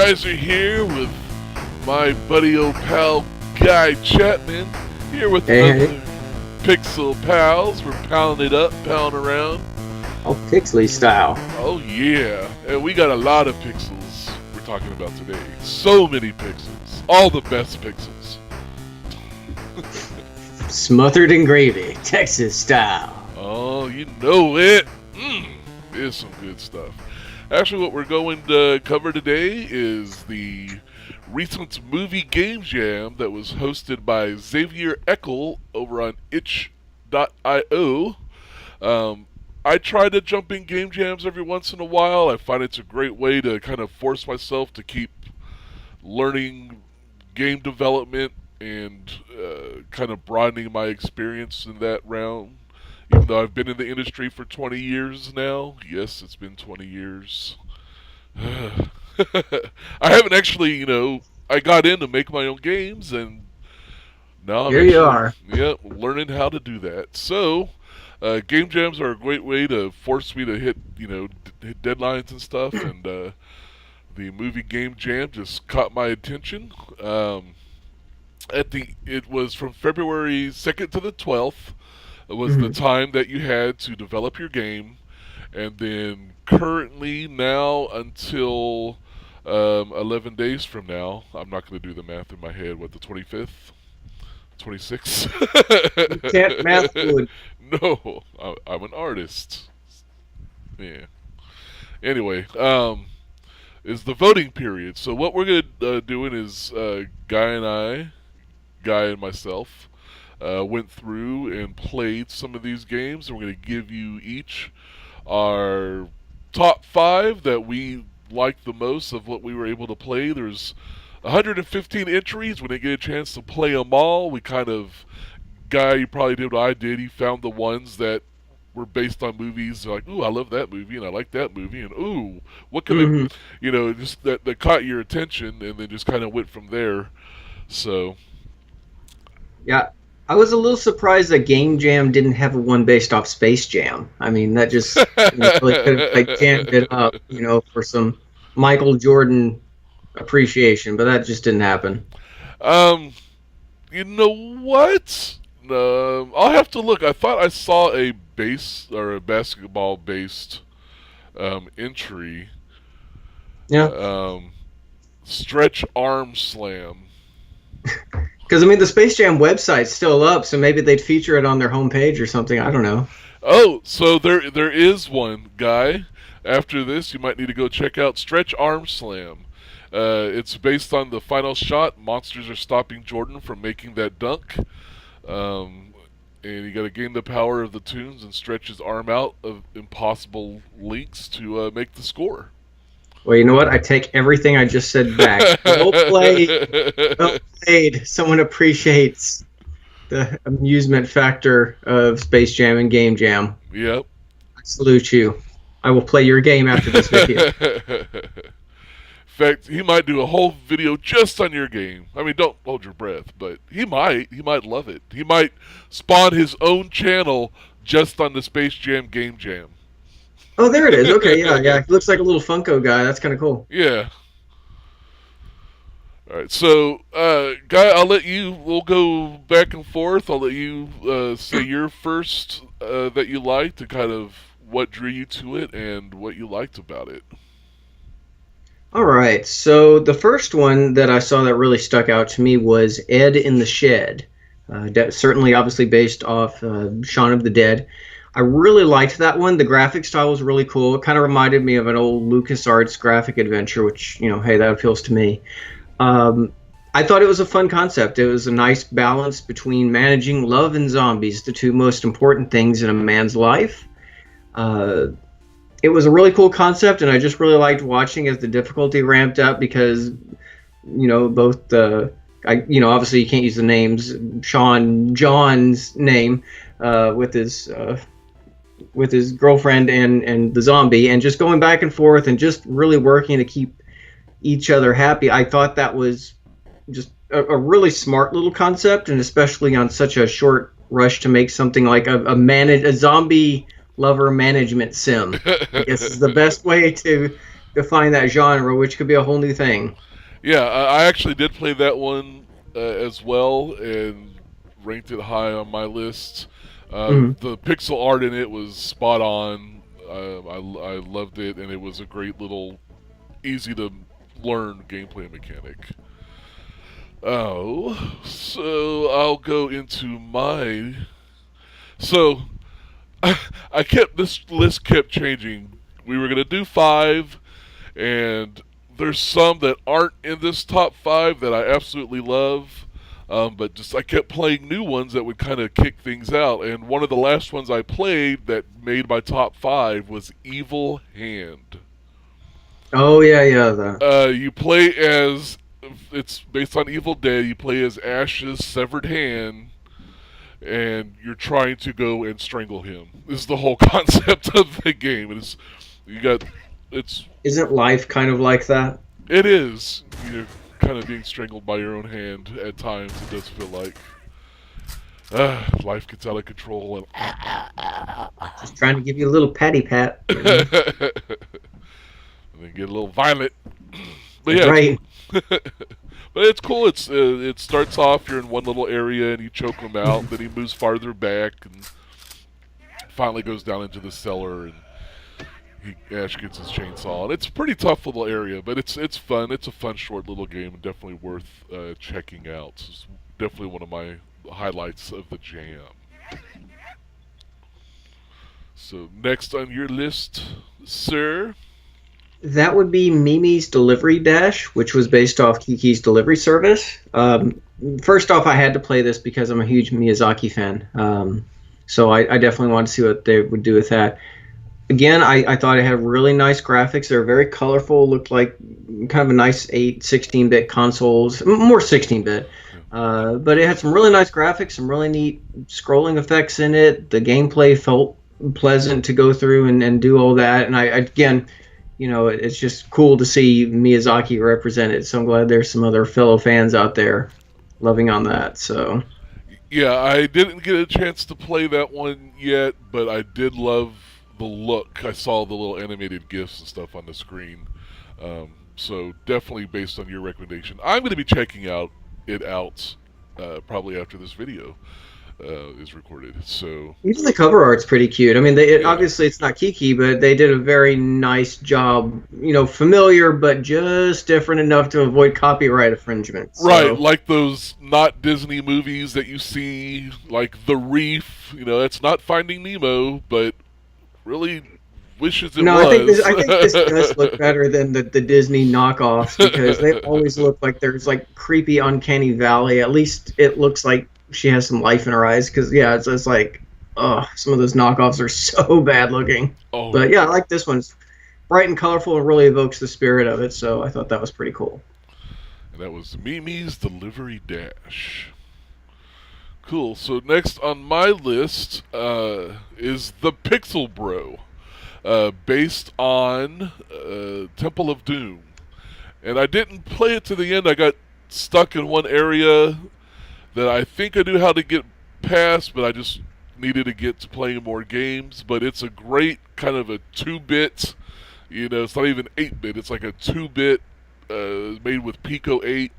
Kaiser here with my buddy old pal Guy Chapman, here with another Pixel Pals. We're pounding it up, pounding around. Oh, Pixely style. Oh yeah, and we got a lot of pixels we're talking about today. So many pixels, all the best pixels. Smothered in gravy, Texas style. Oh, you know it. It's some good stuff. Actually, what we're going to cover today is the recent movie game jam that was hosted by Xavier Eckel over on itch.io. I try to jump in game jams every once in a while. I find it's a great way to kind of force myself to keep learning game development and kind of broadening my experience in that realm. Even though I've been in the industry for 20 years now. Yes, it's been 20 years. I haven't actually, I got in to make my own games, and now Here you are. Yeah, learning how to do that. So, game jams are a great way to force me to hit deadlines and stuff, and the movie game jam just caught my attention. It was from February 2nd to the 12th. It was the time that you had to develop your game, and then currently now until 11 days from now, I'm not going to do the math in my head, the 25th? 26th? You can't math good. No, I'm an artist. Yeah. Anyway, is the voting period. So what we're going to doing is Guy and myself, went through and played some of these games, and we're going to give you each our top 5 that we liked the most of what we were able to play. There's 115 entries. We didn't get a chance to play them all. We Guy, you probably did what I did. He found the ones that were based on movies. Like, ooh, I love that movie, and I like that movie, and ooh, what could just that caught your attention, and then just kind of went from there. So, yeah. I was a little surprised that Game Jam didn't have one based off Space Jam. I mean, that just really could have jammed it up, for some Michael Jordan appreciation, but that just didn't happen. You know what? I'll have to look. I thought I saw a basketball-based entry. Yeah. Stretch arm slam. Because, the Space Jam website's still up, so maybe they'd feature it on their homepage or something. I don't know. Oh, so there is one, Guy. After this, you might need to go check out Stretch Arm Slam. It's based on the final shot. Monsters are stopping Jordan from making that dunk. And you got to gain the power of the tunes and stretch his arm out of impossible lengths to make the score. Well, you know what? I take everything I just said back. Well played. Well played. Someone appreciates the amusement factor of Space Jam and Game Jam. Yep. I salute you. I will play your game after this video. In fact, he might do a whole video just on your game. I mean, don't hold your breath, but he might. He might love it. He might spawn his own channel just on the Space Jam Game Jam. Oh, there it is. Okay, yeah. He looks like a little Funko guy. That's kind of cool. Yeah. All right, so, Guy, we'll go back and forth. I'll let you say your first that you liked and kind of what drew you to it and what you liked about it. All right, so the first one that I saw that really stuck out to me was Ed in the Shed. Certainly, obviously, based off Shaun of the Dead. I really liked that one. The graphic style was really cool. It kind of reminded me of an old LucasArts graphic adventure, which, hey, that appeals to me. I thought it was a fun concept. It was a nice balance between managing love and zombies, the two most important things in a man's life. It was a really cool concept, and I just really liked watching as the difficulty ramped up because, both obviously you can't use the names. John's name with his girlfriend and the zombie, and just going back and forth and just really working to keep each other happy. I thought that was just a really smart little concept, and especially on such a short rush to make something like a zombie lover management sim. I guess is the best way to define that genre, which could be a whole new thing. Yeah, I actually did play that one as well and ranked it high on my list. Hmm. The pixel art in it was spot on. I loved it, and it was a great little, easy to learn gameplay mechanic. Oh, so I'll go into my. So I kept this list kept changing. We were gonna do five, and there's some that aren't in this top five that I absolutely love. But just I kept playing new ones that would kind of kick things out. And one of the last ones I played that made my top five was Evil Hand. Oh yeah, yeah. The You play as, it's based on Evil Dead. You play as Ash's severed hand, and you're trying to go and strangle him. This is the whole concept of the game. It's you got it's isn't life kind of like that? it is, you're kind of being strangled by your own hand at times. It does feel like life gets out of control Just trying to give you a little patty pat. and and then get a little violent. But That's yeah, right. but it's cool. It starts off, you're in one little area and you choke him out. Then he moves farther back and finally goes down into the cellar, and Ash gets his chainsaw. And it's a pretty tough little area, but it's fun. It's a fun short little game and definitely worth checking out. It's definitely one of my highlights of the jam. So next on your list, sir. That would be Mimi's Delivery Dash, which was based off Kiki's Delivery Service. First off, I had to play this because I'm a huge Miyazaki fan. So I definitely wanted to see what they would do with that. Again, I thought it had really nice graphics. They were very colorful, looked like kind of a nice 16-bit consoles, more 16-bit. But it had some really nice graphics, some really neat scrolling effects in it. The gameplay felt pleasant to go through and do all that. And again, it's just cool to see Miyazaki represented. So I'm glad there's some other fellow fans out there loving on that. So Yeah, I didn't get a chance to play that one yet, but I did love the look. I saw the little animated GIFs and stuff on the screen. So definitely based on your recommendation, I'm going to be checking it out probably after this video is recorded. So even the cover art's pretty cute. I mean, yeah, obviously it's not Kiki, but they did a very nice job. Familiar but just different enough to avoid copyright infringement. right, So like those not Disney movies that you see, like The Reef. It's not Finding Nemo, but really wishes it no, was. I think this does look better than the Disney knockoffs because they always look like there's like creepy, uncanny valley. At least it looks like she has some life in her eyes. Because yeah, it's like, oh, some of those knockoffs are so bad looking. Oh, But yeah, I like this one. It's bright and colorful and really evokes the spirit of it. So I thought that was pretty cool. and that was Mimi's Delivery Dash. Cool. So next on my list is the Pixel Bro, based on Temple of Doom. And I didn't play it to the end. I got stuck in one area that I think I knew how to get past, but I just needed to get to playing more games. But it's a great kind of a 2-bit, it's not even 8-bit. It's like a 2-bit made with Pico 8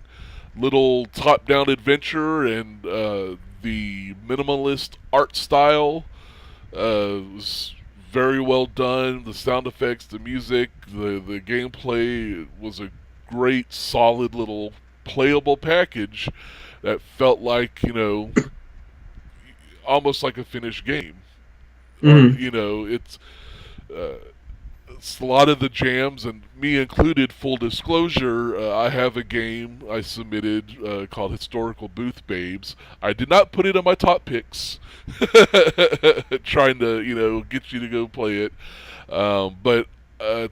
little top-down adventure, and the minimalist art style was very well done. The sound effects, the music, the gameplay was a great, solid little playable package that felt like almost like a finished game. Or Mm. uh, it's a lot of the jams, and me included. Full disclosure, I have a game I submitted called Historical Booth Babes. I did not put it on my top picks, trying to get you to go play it, but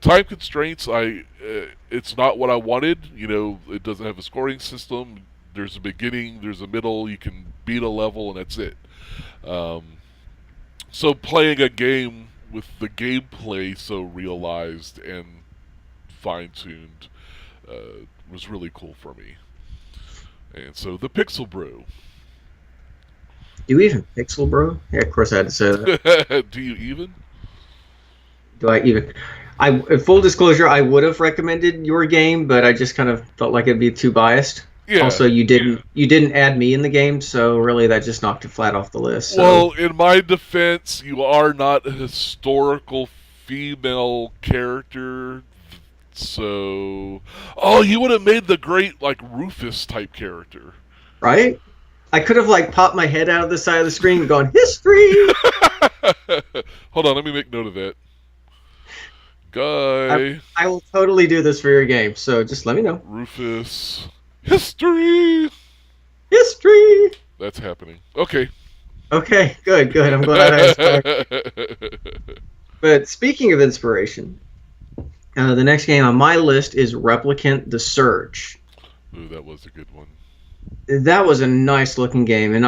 time constraints. It's not what I wanted. It doesn't have a scoring system. There's a beginning, there's a middle. You can beat a level, and that's it. Um, so playing a game with the gameplay so realized and fine-tuned was really cool for me. And so the Pixel Bro. Do you even pixel, bro? Yeah, of course I had to say that. Do you even? Do I even? Full disclosure, I would have recommended your game, but I just kind of felt like it'd be too biased. Yeah. Also, you didn't add me in the game, so really that just knocked it flat off the list. So Well, in my defense, you are not a historical female character, so you would have made the great like Rufus type character. right, I could have like popped my head out of the side of the screen and gone history. Hold on, let me make note of that. I, Guy I will totally do this for your game. So just let me know. Rufus history. History. That's happening. Okay. Okay, good, good. I'm glad I inspired. But speaking of inspiration, the next game on my list is Replicant The Surge. Ooh, that was a good one. That was a nice looking game, and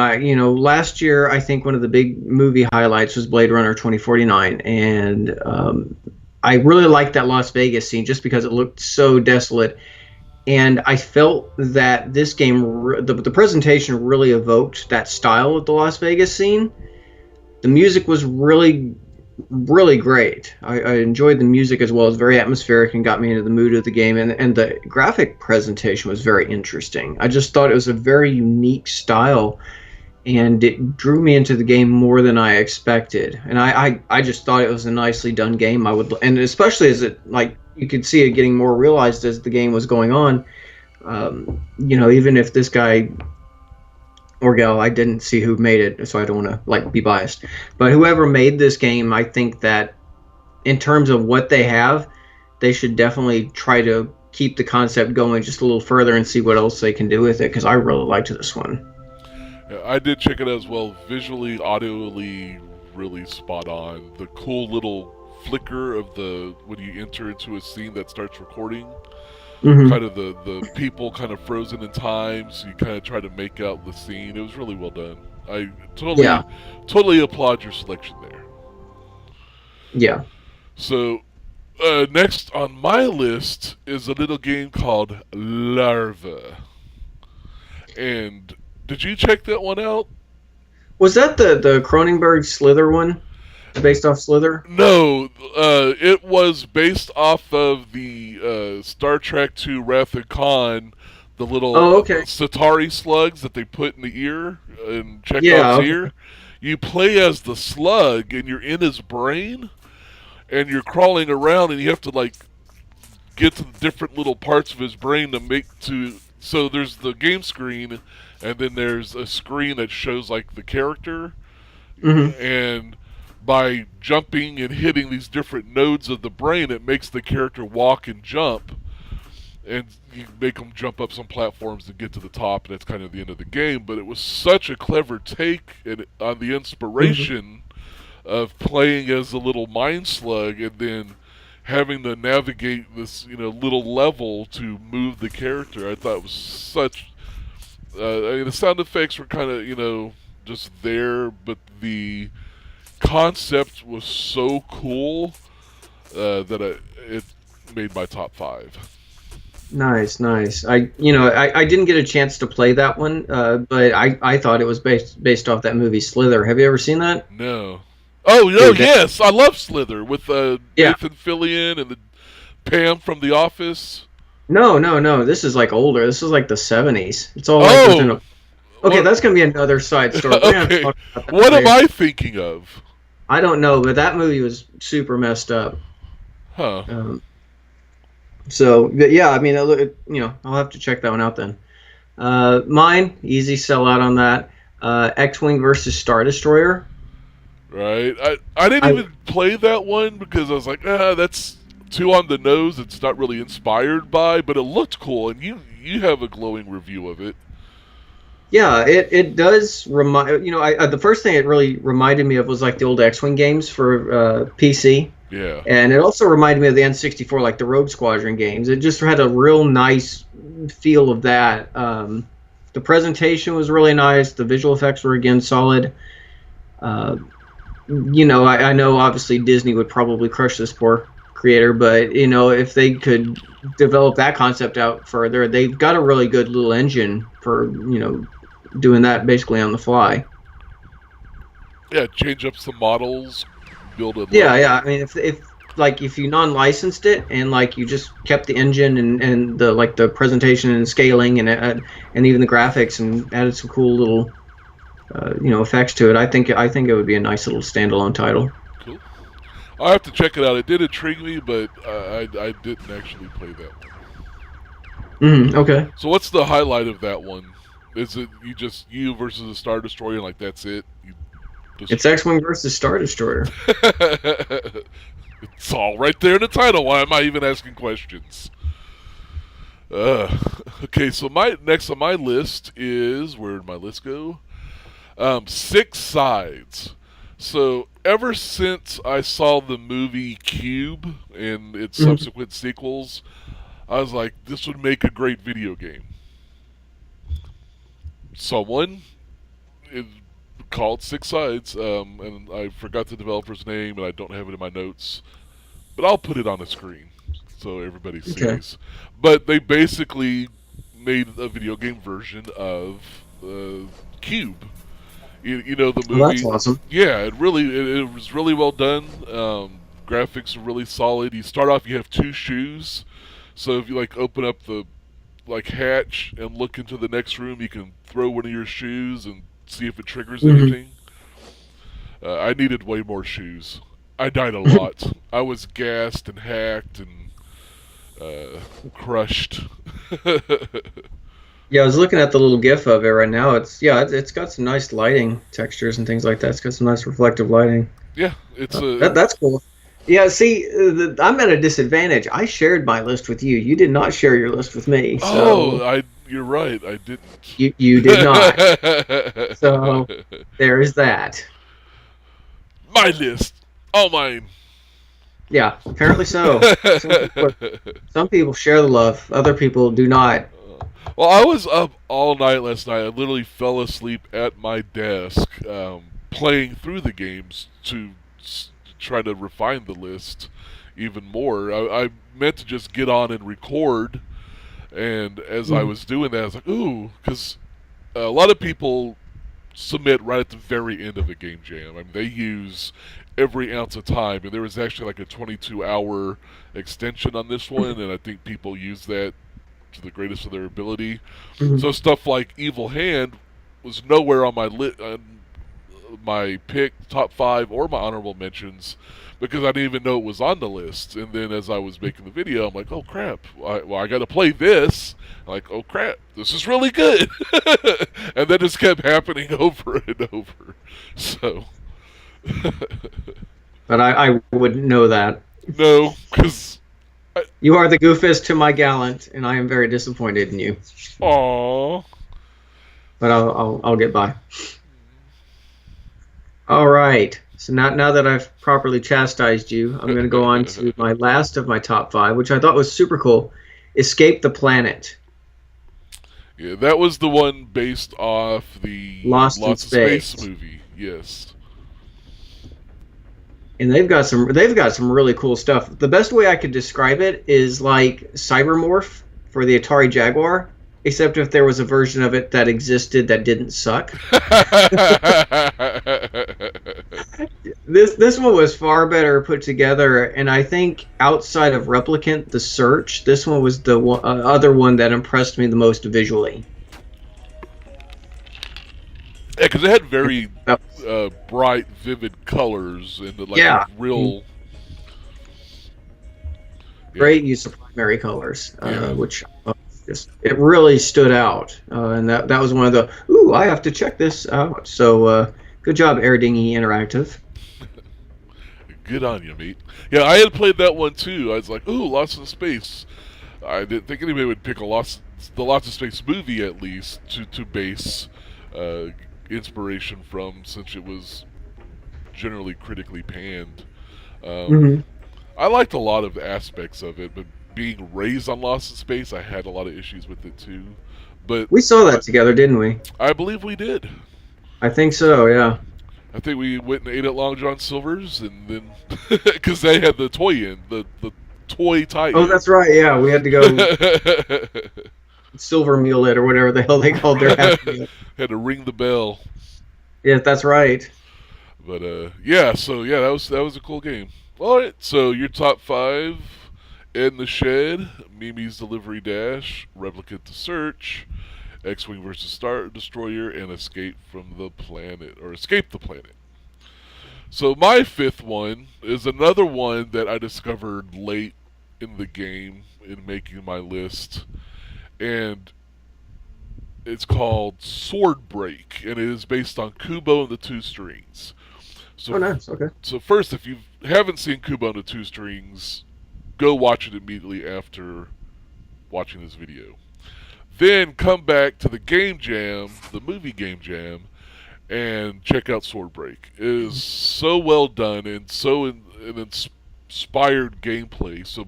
last year I think one of the big movie highlights was Blade Runner 2049, and I really liked that Las Vegas scene just because it looked so desolate, and I felt that this game, the presentation really evoked that style of the Las Vegas scene. The music was really, really great. I enjoyed the music as well. It was very atmospheric and got me into the mood of the game. And the graphic presentation was very interesting. I just thought it was a very unique style, and it drew me into the game more than I expected. And I just thought it was a nicely done game. And especially as it, like, you could see it getting more realized as the game was going on. Even if this guy or gal, I didn't see who made it, so I don't want to be biased. But whoever made this game, I think that in terms of what they have, they should definitely try to keep the concept going just a little further and see what else they can do with it, because I really liked this one. Yeah, I did check it out as well. Visually, audially, really spot on. The cool little flicker of when you enter into a scene that starts recording. Mm-hmm. Kind of the people kind of frozen in time, so you kind of try to make out the scene. It was really well done. I totally applaud your selection there. Yeah. So next on my list is a little game called Larva. And did you check that one out? Was that the Cronenberg Slither one? Based off Slither? No, it was based off of the Star Trek II Wrath of Khan, the little Satari slugs that they put in the ear and Chekhov's ear. You play as the slug, and you're in his brain, and you're crawling around, and you have to get to the different little parts of his brain so there's the game screen, and then there's a screen that shows the character, and by jumping and hitting these different nodes of the brain, it makes the character walk and jump, and you make them jump up some platforms to get to the top, and that's kind of the end of the game. But it was such a clever take on the inspiration of playing as a little mind slug, and then having to navigate this little level to move the character. I thought it was such. The sound effects were kind of just there, but the concept was so cool that it made my top 5. Nice. I didn't get a chance to play that one, but I thought it was based off that movie Slither. Have you ever seen that? No. Oh no, yes, I love Slither with Nathan Fillion and the Pam from The Office. No. This is older. This is the 70s. It's all within a. Okay, that's gonna be another side story. Okay. What am I thinking of? I don't know, but that movie was super messed up. Huh. So yeah, I mean, I'll have to check that one out then. Mine, easy sellout on that. X-Wing versus Star Destroyer. Right. I didn't even play that one because I was like, that's too on the nose. It's not really inspired by, but it looked cool, and you have a glowing review of it. Yeah, it does remind. The first thing it really reminded me of was the old X-Wing games for PC. Yeah. And it also reminded me of the N64, the Rogue Squadron games. It just had a real nice feel of that. The presentation was really nice. The visual effects were again solid. I know obviously Disney would probably crush this poor creator, but if they could develop that concept out further, they've got a really good little engine for doing that basically on the fly. Yeah, change up some models, build a. Yeah. I mean, if like if you non-licensed it and like you just kept the engine and the like the presentation and scaling and even the graphics and added some cool little effects to it, I think it would be a nice little standalone title. Cool. I'll have to check it out. It did intrigue me, but I didn't actually play that one. Okay. So what's the highlight of that one? Is it you versus a Star Destroyer, like that's it? It's X-Wing versus Star Destroyer. It's all right there in the title. Why am I even asking questions? Okay, so next on my list is, where did my list go? 6 Sides. So ever since I saw the movie Cube and its subsequent sequels, I was like, this would make a great video game. Someone called 6 Sides, and I forgot the developer's name, and I don't have it in my notes, but I'll put it on the screen so everybody sees. Okay. But they basically made a video game version of Cube. You know the movie. Well, that's awesome. Yeah, it was really well done. Graphics are really solid. You start off, you have 2 shoes, so if you like open up the hatch and look into the next room, you can throw one of your shoes and see if it triggers anything. I needed way more shoes. I died a lot. I was gassed and hacked and crushed. Yeah, I was looking at the little GIF of it right now. It's got some nice lighting textures and things like that. It's got some nice reflective lighting. Yeah, it's that's cool. Yeah, see, I'm at a disadvantage. I shared my list with you. You did not share your list with me. So you're right. I didn't. You did not. So there is that. My list, all mine. Yeah, apparently so. Some people share the love. Other people do not. Well, I was up all night last night. I literally fell asleep at my desk playing through the games to try to refine the list even more. I meant to just get on and record, and as I was doing that, I was like, ooh, because a lot of people submit right at the very end of the game jam. I mean, they use every ounce of time, and there was actually like a 22-hour extension on this one, and I think people use that to the greatest of their ability. So stuff like Evil Hand was nowhere on my pick, top 5, or my honorable mentions, because I didn't even know it was on the list. And then as I was making the video, I'm like, oh crap, I got to play this. I'm like, oh crap, this is really good. And then it kept happening over and over. So. But I wouldn't know that. No, because you are the goofus to my gallant, and I am very disappointed in you. Aww. But I'll get by. All right. So now that I've properly chastised you, I'm going to go on to my last of my top 5, which I thought was super cool. Escape the Planet. Yeah, that was the one based off the Lost in Space movie. Yes. And they've got some really cool stuff. The best way I could describe it is like Cybermorph for the Atari Jaguar, except if there was a version of it that existed that didn't suck. This one was far better put together, and I think outside of Replicant The Surge, this one was the other one that impressed me the most visually. Yeah, because it had very bright, vivid colors and real. Great use of primary colors, which it really stood out, and that was one of the I have to check this out. So good job, Air Dinghy Interactive. Good on you, mate. Yeah, I had played that one too. I was like, ooh, Lost in Space. I didn't think anybody would pick the Lost in Space movie at least to base inspiration from, since it was generally critically panned. I liked a lot of aspects of it, but being raised on Lost in Space, I had a lot of issues with it too. But we saw that together, didn't we? I believe we did. I think so, yeah. I think we went and ate at Long John Silver's, and then because they had the toy the toy Titan. Oh, that's right. Yeah, we had to go silver mule it or whatever the hell they called their happy meal. Had to ring the bell. Yeah, that's right. But that was a cool game. All right, so your top 5: In the Shed, Mimi's Delivery Dash, Replicant The Surge, X-Wing versus Star Destroyer, and Escape from the Planet, or Escape the Planet. So my 5th one is another one that I discovered late in the game in making my list, and it's called Sword Break, and it is based on Kubo and the Two Strings. So, Oh, nice. Okay. so first, if you haven't seen Kubo and the Two Strings, go watch it immediately after watching this video. Then come back to the Game Jam, the movie Game Jam, and check out Sword Break. It is so well done and so an inspired gameplay. So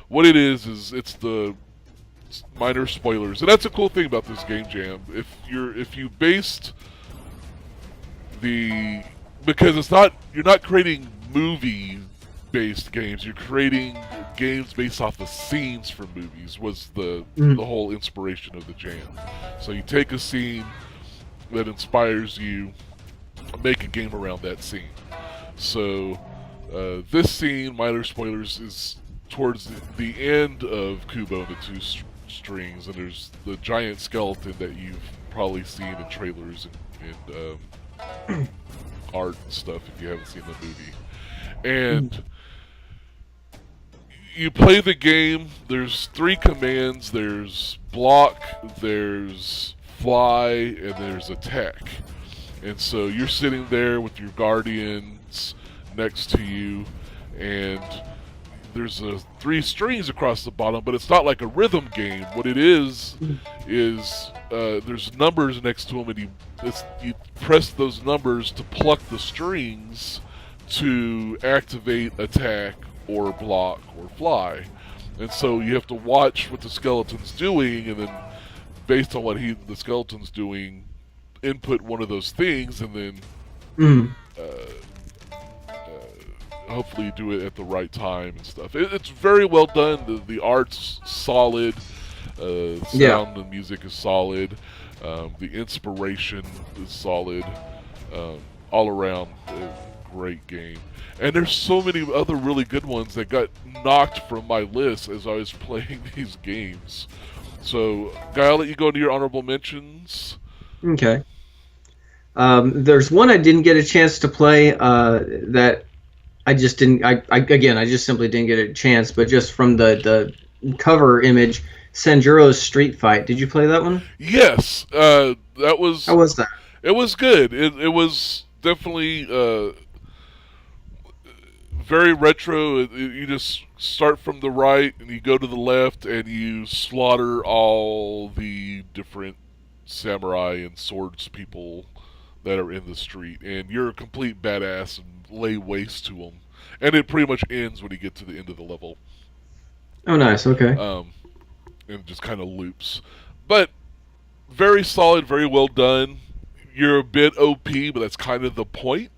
what it is it's the minor spoilers, and that's a cool thing about this Game Jam. If you based the because it's not you're not creating movie based games, you're creating games based off the scenes from movies was the whole inspiration of the jam. So you take a scene that inspires you, make a game around that scene. So this scene, minor spoilers, is towards the end of Kubo and the Two Strings, and there's the giant skeleton that you've probably seen in trailers and art and stuff if you haven't seen the movie. And you play the game. There's 3 commands. There's block, there's fly, and there's attack. And so you're sitting there with your guardians next to you, and there's 3 strings across the bottom, but it's not like a rhythm game. What it is there's numbers next to them, and you press those numbers to pluck the strings to activate attack or block or fly. And so you have to watch what the skeleton's doing, and then based on what the skeleton's doing, input one of those things, and then hopefully do it at the right time and stuff. It's very well done. The art's solid. Sound and music is solid. The inspiration is solid. All around, great game. And there's so many other really good ones that got knocked from my list as I was playing these games. So, Guy, I'll let you go into your honorable mentions. Okay. There's one I didn't get a chance to play that I just didn't. I just simply didn't get a chance. But just from the cover image, Sendero's Street Fight. Did you play that one? Yes. That was. How was that? It was good. It was definitely very retro. You just start from the right and you go to the left and you slaughter all the different samurai and swords people that are in the street, and you're a complete badass and lay waste to them. And it pretty much ends when you get to the end of the level. Oh, nice. Okay. And it just kind of loops, but very solid, very well done. You're a bit OP, but that's kind of the point.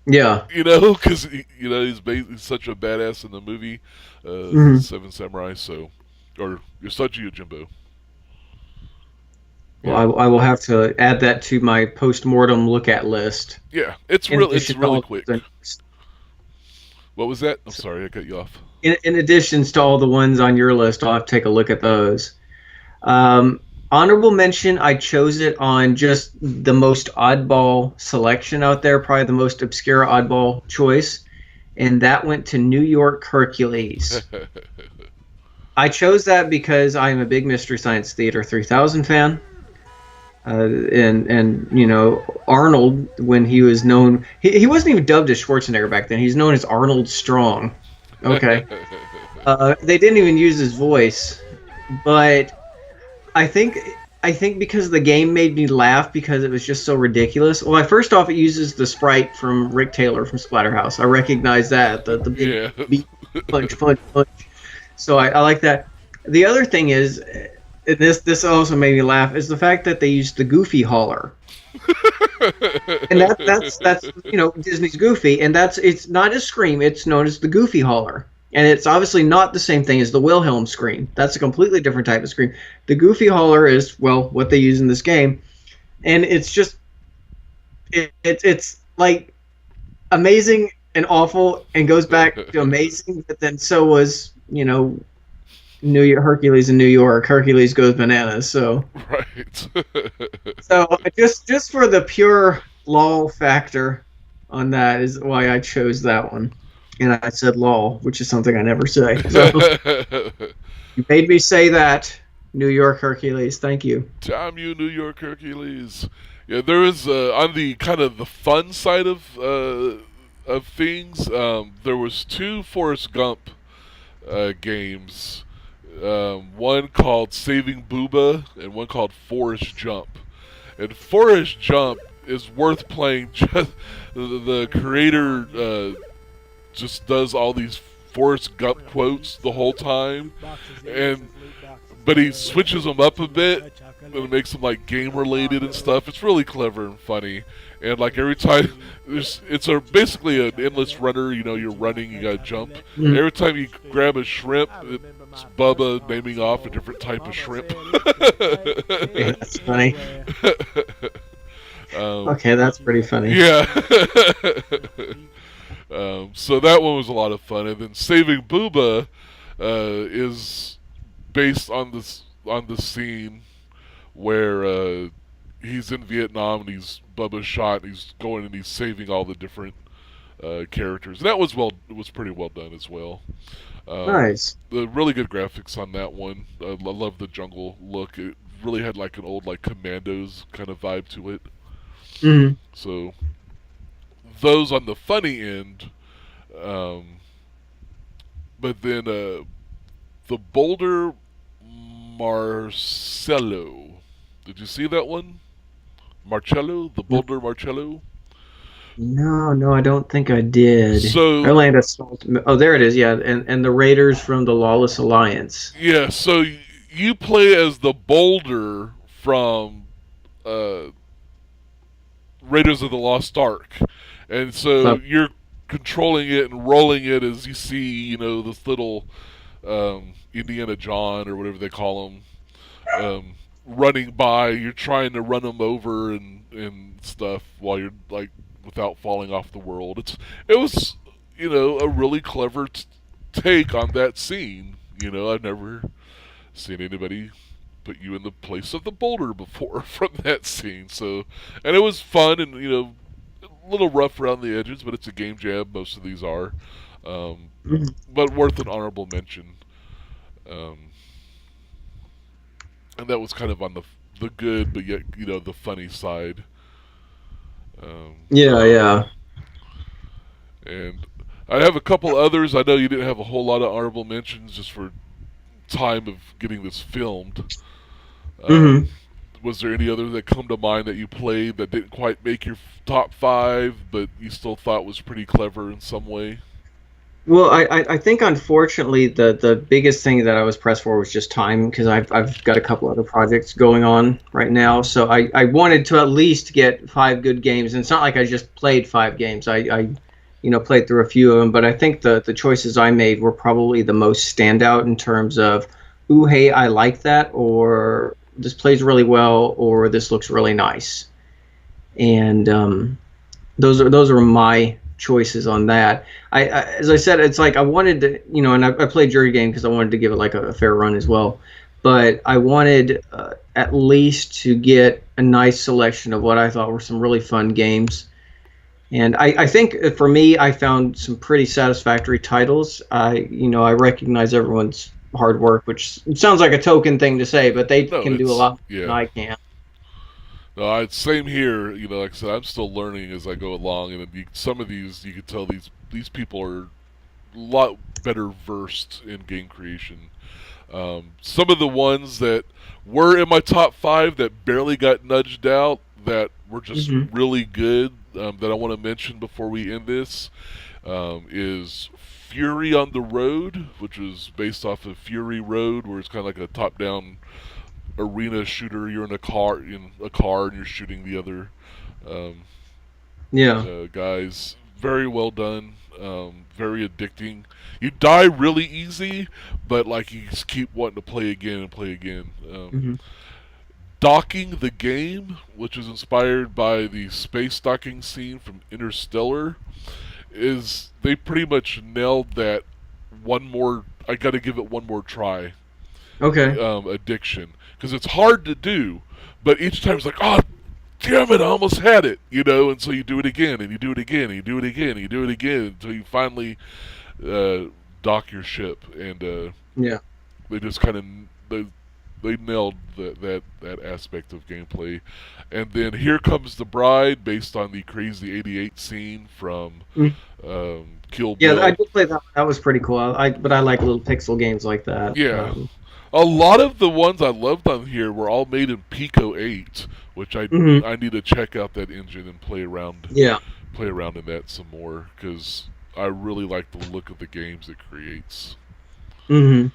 Yeah. Because he's such a badass in the movie, Seven Samurai. So, or Yosuji Yojimbo. Well, I will have to add that to my post-mortem look-at list. Yeah, it's really quick. What was that? I'm sorry, I cut you off. In addition to all the ones on your list, I'll have to take a look at those. Honorable mention, I chose it on just the most oddball selection out there, probably the most obscure oddball choice, and that went to New York Hercules. I chose that because I am a big Mystery Science Theater 3000 fan. And Arnold, when he was known, he wasn't even dubbed as Schwarzenegger back then. He's known as Arnold Strong. Okay. They didn't even use his voice, but I think because the game made me laugh because it was just so ridiculous. Well, first off, it uses the sprite from Rick Taylor from Splatterhouse. I recognize that, the big beat, punch. So I like that. The other thing is, this also made me laugh, is the fact that they used the Goofy holler. And that's Disney's Goofy, and it's not a scream, it's known as the Goofy holler. And it's obviously not the same thing as the Wilhelm scream. That's a completely different type of scream. The Goofy holler is, well, what they use in this game. And it's just it's like amazing and awful and goes back to amazing, but then so was, New York Hercules in New York. Hercules goes bananas. Right. So just for the pure lol factor on that is why I chose that one. And I said lol, which is something I never say. So you made me say that, New York Hercules. Thank you. Damn you, New York Hercules. Yeah, there is on the kind of the fun side of things. There was two Forrest Gump games. One called Saving Booba and one called Forrest Jump. And Forrest Jump is worth playing. Just the creator just does all these Forrest Gump quotes the whole time, and but he switches them up a bit and makes them like game related and stuff. It's really clever and funny. And like every time, it's basically an endless runner. You're running, you gotta jump. Mm. Every time you grab a shrimp, it's Bubba naming off a different type of shrimp. Okay, that's funny. Okay, that's pretty funny. Yeah. So that one was a lot of fun. And then Saving Booba is based on the scene where he's in Vietnam and Bubba's shot and he's going and he's saving all the different characters. And that was pretty well done as well. Nice. The really good graphics on that one. I love the jungle look. It really had like an old like Commandos kind of vibe to it. Mm-hmm. So those on the funny end, but then the Boulder Marcello. Did you see that one? Marcello, the Boulder Marcello. No, I don't think I did. So I only had a small. Oh, there it is. Yeah, and the Raiders from the Lawless Alliance. yeah, so you play as the Boulder from Raiders of the Lost Ark, and so you're controlling it and rolling it as you see, this little Indiana John or whatever they call him, running by. You're trying to run them over and stuff while you're like without falling off the world. It was a really clever take on that scene. I've never seen anybody put you in the place of the Boulder before from that scene. So, and it was fun and a little rough around the edges, but it's a game jam. Most of these are, but worth an honorable mention. And that was kind of on the good, but yet the funny side. Yeah. And I have a couple others. I know you didn't have a whole lot of honorable mentions just for time of getting this filmed. Was there any other that come to mind that you played that didn't quite make your top 5, but you still thought was pretty clever in some way? Well, I think unfortunately the biggest thing that I was pressed for was just time, because I've got a couple other projects going on right now. So I wanted to at least get 5 good games, and it's not like I just played 5 games. I played through a few of them, but I think the choices I made were probably the most standout in terms of, ooh, hey, I like that, or this plays really well, or this looks really nice. And those are my choices on that. As I said, it's like I wanted to, and I played your game because I wanted to give it like a fair run as well. But I wanted at least to get a nice selection of what I thought were some really fun games. And I think for me, I found some pretty satisfactory titles. I recognize everyone's hard work, which sounds like a token thing to say, but they can do a lot more than I can. No, same here. Like I said, I'm still learning as I go along, and some of these you can tell these people are a lot better versed in game creation. Some of the ones that were in my top 5 that barely got nudged out, that were just really good, that I want to mention before we end this, is Fury on the Road, which was based off of Fury Road, where it's kind of like a top-down arena shooter. You're in a car, and you're shooting the other guys. Very well done. Very addicting. You die really easy, but like you just keep wanting to play again and play again. Docking the Game, which is inspired by the space docking scene from Interstellar, is they pretty much nailed that one more. I got to give it one more try. Okay. Addiction, because it's hard to do, but each time it's like, oh, damn it, I almost had it, and so you do it again, and you do it again, and you do it again, and you do it again, until you finally dock your ship, and Yeah. they just kind of they nailed that aspect of gameplay. And then Here Comes the Bride, based on the crazy '88 scene from Mm. Kill Yeah, I Bill. did play that. That was pretty cool. But I like little pixel games like that. Yeah. A lot of the ones I loved on here were all made in Pico 8, which Mhm. I need to check out that engine and Yeah. play around in that some more, because I really like the look of the games it creates. hmm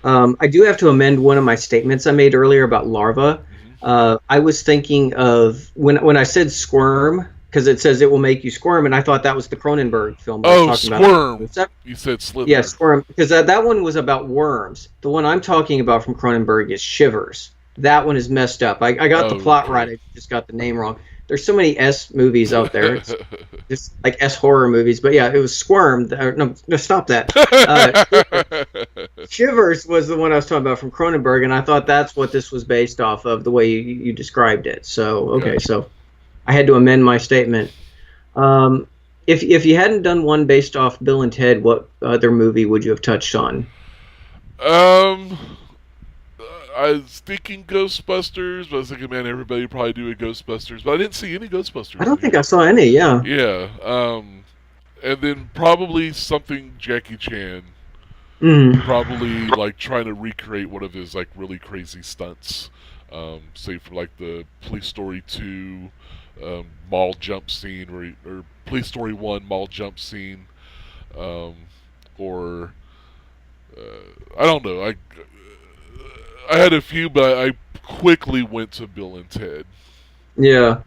I do have to amend one of my statements I made earlier about Larva. I was thinking of when I said squirm, because it says it will make you squirm, and I thought that was the Cronenberg film I was Oh, talking Squirm! about. You said Slither. Yeah, squirm, because that one was about worms. The one I'm talking about from Cronenberg is Shivers. That one is messed up. I got the plot okay. right. I just got the name wrong. There's so many S movies out there. It's just like S horror movies. But yeah, it was Squirm. No, stop that. Shivers was the one I was talking about from Cronenberg, and I thought that's what this was based off of, the way you described it. So, okay, Gotcha. so I had to amend my statement. If you hadn't done one based off Bill and Ted, what other movie would you have touched on? Um, I was thinking Ghostbusters, but I was thinking, man, everybody would probably do a Ghostbusters, but I didn't see any Ghostbusters I don't in think here. I saw any. Yeah. Yeah. And then probably something Jackie Chan. Mm. Probably like trying to recreate one of his like really crazy stunts. Say for like the Police Story 2 mall jump scene, or Police Story 1 mall jump scene, or I don't know. I had a few, but I quickly went to Bill and Ted. Yeah.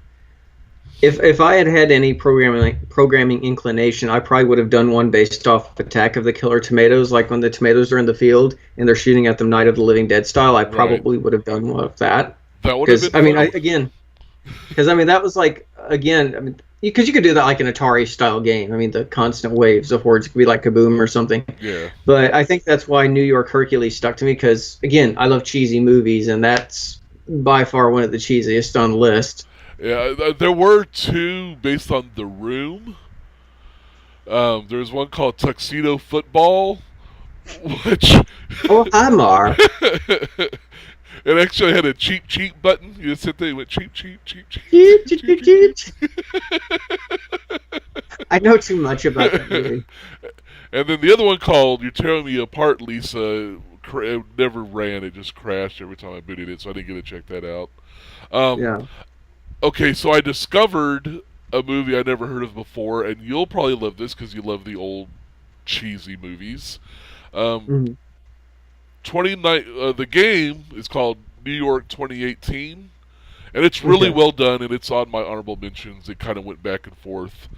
If I had had any programming inclination, I probably would have done one based off Attack of the Killer Tomatoes, like when the tomatoes are in the field and they're shooting at them Night of the Living Dead style. I Right. probably would have done one of that. That would have Because been I mean, fun. that was like, again, I mean, because you could do that like an Atari style game. I mean, the constant waves of hordes could be like Kaboom or something. Yeah. But I think that's why New York Hercules stuck to me, because again, I love cheesy movies, and that's by far one of the cheesiest on the list. Yeah. There were two based on The Room. There's one called Tuxedo Football, which Oh, hi, Mar. it actually had a cheap cheap button. You just sit there and went cheap cheap cheap cheap Cheep, cheap cheep, cheap cheep, cheap. cheep. I know too much about that movie. And then the other one called You're Tearing Me Apart, Lisa. It never ran. It just crashed every time I booted it, so I didn't get to check that out. Um, Yeah. okay, so I discovered a movie I never heard of before, and you'll probably love this because you love the old cheesy movies. Um, Mhm. the game is called New York 2018, and it's really Okay. well done, and it's on my honorable mentions. It kind of went back and forth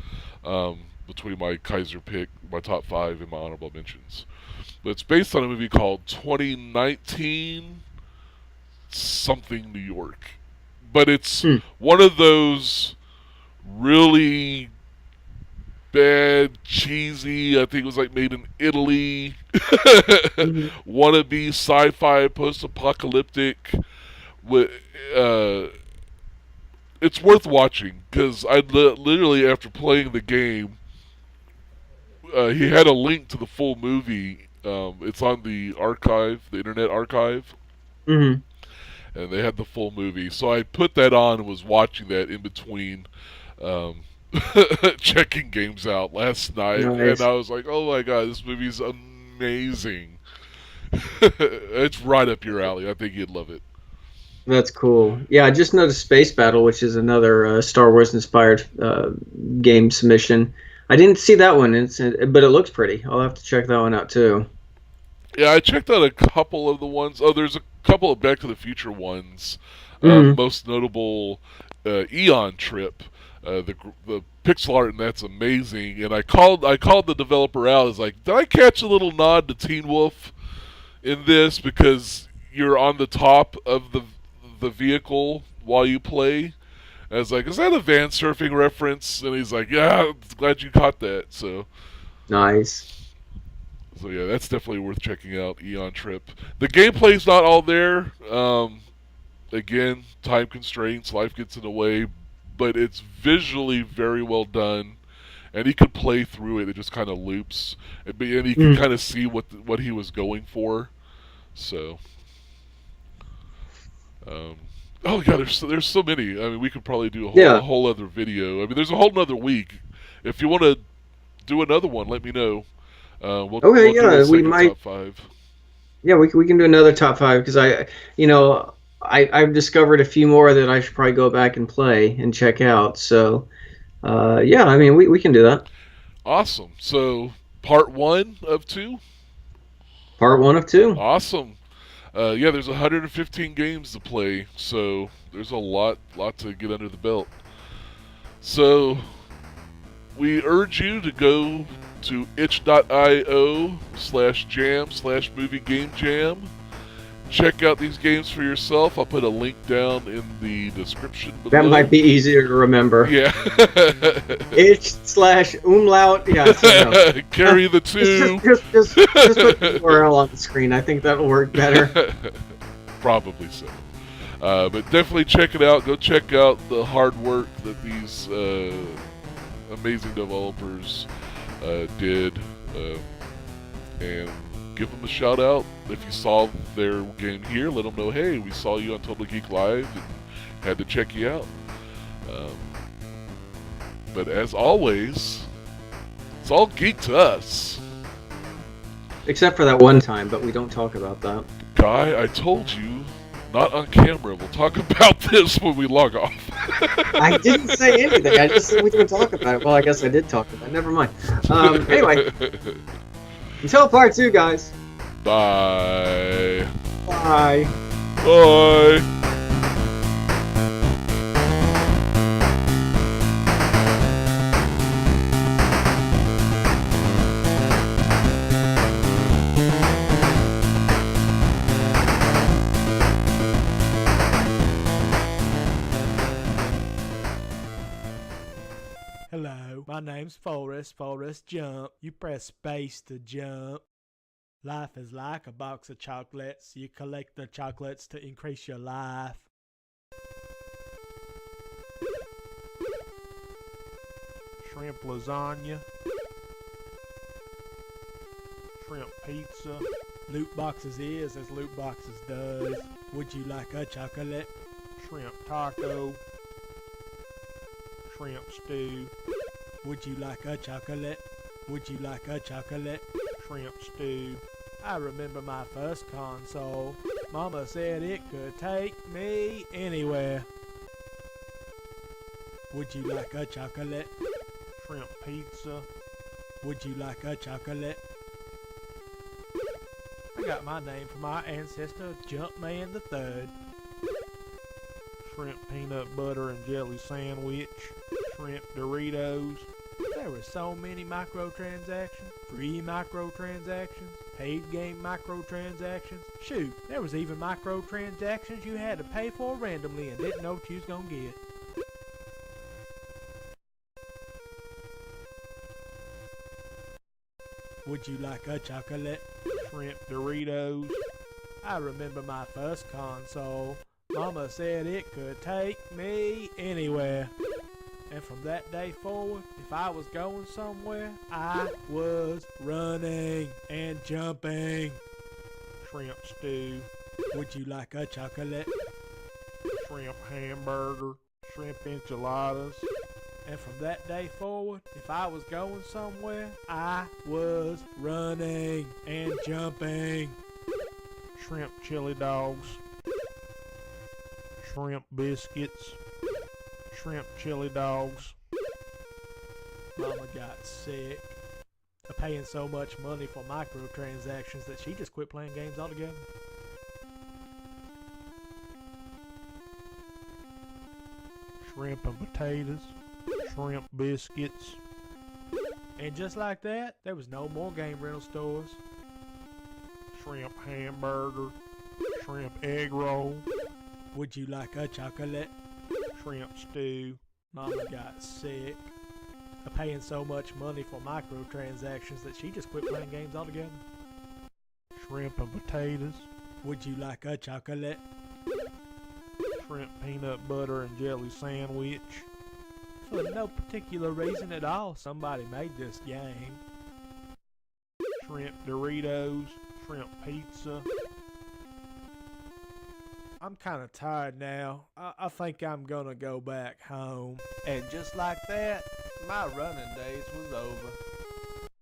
between my Kaiser pick, my top 5, and my honorable mentions. But it's based on a movie called 2019 something New York. But it's Hmm. one of those really bad, cheesy, I think it was like made in Italy, Mhm. wannabe sci-fi post-apocalyptic. With, it's worth watching because I literally, after playing the game, he had a link to the full movie. It's on the archive, the Internet Archive, Mhm. and they had the full movie. So I put that on and was watching that in between um, checking games out last night, and Nice. I was like, "Oh my god, this movie's amazing!" It's right up your alley. I think you'd love it. That's cool. Yeah, I just noticed Space Battle, which is another Star Wars inspired game submission. I didn't see that one, but it looks pretty. I'll have to check that one out too. Yeah, I checked out a couple of the ones. Oh, there's a couple of Back to the Future ones. Mhm. Most notable, Eon Trip. The pixel art and that's amazing. And I called the developer out. I was like, did I catch a little nod to Teen Wolf in this because you're on the top of the vehicle while you play? I was like, is that a van surfing reference? And he's like, yeah, glad you caught that. Nice. So yeah, that's definitely worth checking out. Eon Trip. The gameplay's not all there. Again, time constraints, life gets in the way, but it's visually very well done, and he could play through it. It just kind of loops, and you can kind of see what he was going for. So, oh god, there's so many. I mean, we could probably do a whole other video. I mean, there's a whole other week. If you want to do another one, let me know. We'll do a second top 5. Yeah, we can do another top 5 because I've discovered a few more that I should probably go back and play and check out. So, yeah, I mean, we can do that. Awesome. So, part 1 of 2? Part 1 of 2. Awesome. Yeah, there's 115 games to play, so there's a lot to get under the belt. So, we urge you to go to itch.io/jam/moviegamejam. Check out these games for yourself. I'll put a link down in the description below. That might be easier to remember. Yeah. itch/umlaut. Yeah. Carry the 2. Just put the URL on the screen. I think that'll work better. Probably so. But definitely check it out. Go check out the hard work that these amazing developers did, and give them a shout out. If you saw their game here, let them know, hey, we saw you on Total Geek Live and had to check you out. But as always, it's all geek to us. Except for that one time, but we don't talk about that. Guy, I told you, not on camera. We'll talk about this when we log off. I didn't say anything. I just said we didn't talk about it. Well, I guess I did talk about it. Never mind. Anyway, until part 2, guys. Bye. Bye. Bye. Hello, my name's Forrest Jump. You press space to jump. Life is like a box of chocolates. You collect the chocolates to increase your life. Shrimp lasagna. Shrimp pizza. Loot boxes is as loot boxes does. Would you like a chocolate? Shrimp taco. Shrimp stew. Would you like a chocolate? Would you like a chocolate? Shrimp stew. I remember my first console. Mama said it could take me anywhere. Would you like a chocolate? Shrimp pizza. Would you like a chocolate? I got my name from my ancestor, Jumpman the Third. Shrimp peanut butter and jelly sandwich. Shrimp Doritos. There were so many microtransactions, free microtransactions, paid game microtransactions. Shoot, there was even microtransactions you had to pay for randomly and didn't know what you was gonna get. Would you like a chocolate? Shrimp Doritos. I remember my first console. Mama said it could take me anywhere. And from that day forward, if I was going somewhere, I was running and jumping. Shrimp stew. Would you like a chocolate? Shrimp hamburger. Shrimp enchiladas. And from that day forward, if I was going somewhere, I was running and jumping. Shrimp chili dogs. Shrimp biscuits. Shrimp chili dogs. Mama got sick of paying so much money for microtransactions that she just quit playing games altogether. Shrimp and potatoes. Shrimp biscuits. And just like that, there was no more game rental stores. Shrimp hamburger. Shrimp egg roll. Would you like a chocolate? Shrimp stew. Mama got sick of paying so much money for microtransactions that she just quit playing games altogether. Shrimp and potatoes. Would you like a chocolate? Shrimp peanut butter and jelly sandwich. For no particular reason at all, somebody made this game. Shrimp Doritos, shrimp pizza. I'm kind of tired now. I think I'm gonna go back home. And just like that, my running days was over.